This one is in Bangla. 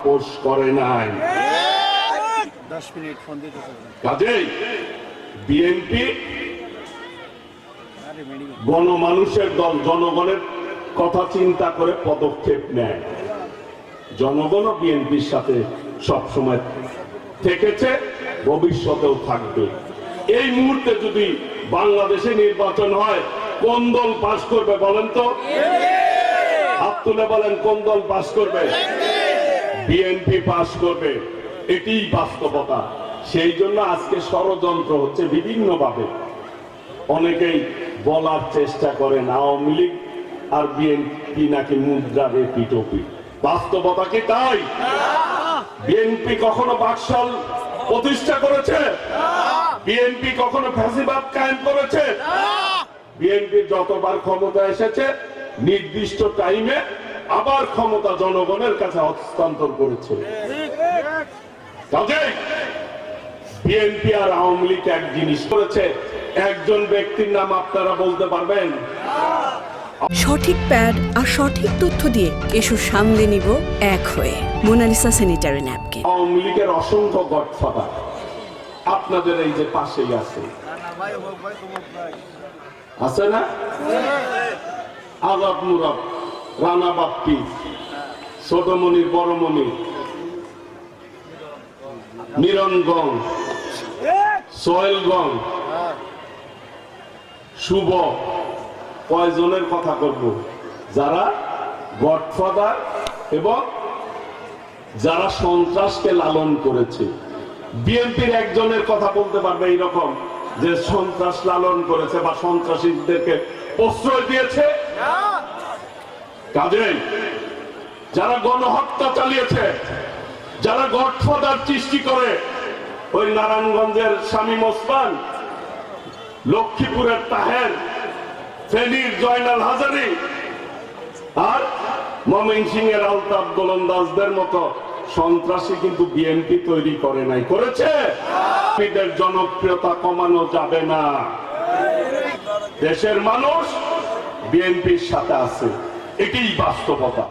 আপোষ করে নাই। কাজেই বিএনপি গণমানুষের দল, জনগণের কথা চিন্তা করে পদক্ষেপ নেয়। জনগণও বিএনপির সাথে সবসময় থেকেছে, ভবিষ্যতেও থাকবে। এই মুহূর্তে যদি বাংলাদেশে নির্বাচন হয়, কোন দল পাস করবে বলেন তো? হাত তুলে বলেন, কোন দল পাস করবে? বিএনপি পাস করবে, এটিই বাস্তবতা। সেই জন্য আজকে ষড়যন্ত্র হচ্ছে বিভিন্ন ভাবে। অনেকেই বলার চেষ্টা করেন আওয়ামী লীগ আর বিএনপি নাকি মুদ্রার এপিটোপি। বাস্তবতা কি তাই? বিএনপি কখনো বাকশাল প্রতিষ্ঠা করেছে? বিএনপি কখনো ফ্যাসিবাদ কায়েম করেছে? বিএনপি যতবার ক্ষমতা এসেছে নির্দিষ্ট টাইমে আবার ক্ষমতা জনগণের কাছে হস্তান্তর করেছে। কাজেই বিএনপি আর আওয়ামী লীগ এক জিনিস করেছে। একজন ব্যক্তির নাম আপনারা বলতে পারবেন? সঠিক প্যাড আর সঠিক তথ্য দিয়ে এসো সামলে নিব এক হয়ে। Mona Lisa sanitary napkin. আওয়ামী লীগের অসংখ্য গডফাদার আপনাদের এই যে পাশেই আছে, আছে না? আজাদ মুরাদ, রানা বাপ্পি, ছোটমণির বড়মণি, নিরঞ্জন, সোহেলগঞ্জ, শুভ, কয়জনের কথা করব যারা গডফাদার এবং যারা সন্ত্রাসকে লালন করেছে। বিএনপির একজনের কথা বলতে পারবে এইরকম যে সন্ত্রাস লালন করেছে বা সন্ত্রাসীদেরকে প্রশ্রয় দিয়েছে? কাজেই যারা গণহত্যা চালিয়েছে, যারা গডফাদার সৃষ্টি করে, ওই নারায়ণগঞ্জের শামীম ওসমান, লক্ষ্মীপুরের তাহের, ফেনীর জয়নাল হাজারী আর ময়মনসিংহের আলতাফ গোলন্দাজদের মতো সন্ত্রাসী কিন্তু বিএনপি তৈরি করে নাই, করেছে? এদের জনপ্রিয়তা কমানো যাবে না। দেশের মানুষ বিএনপির সাথে আছে, এটাই বাস্তবতা।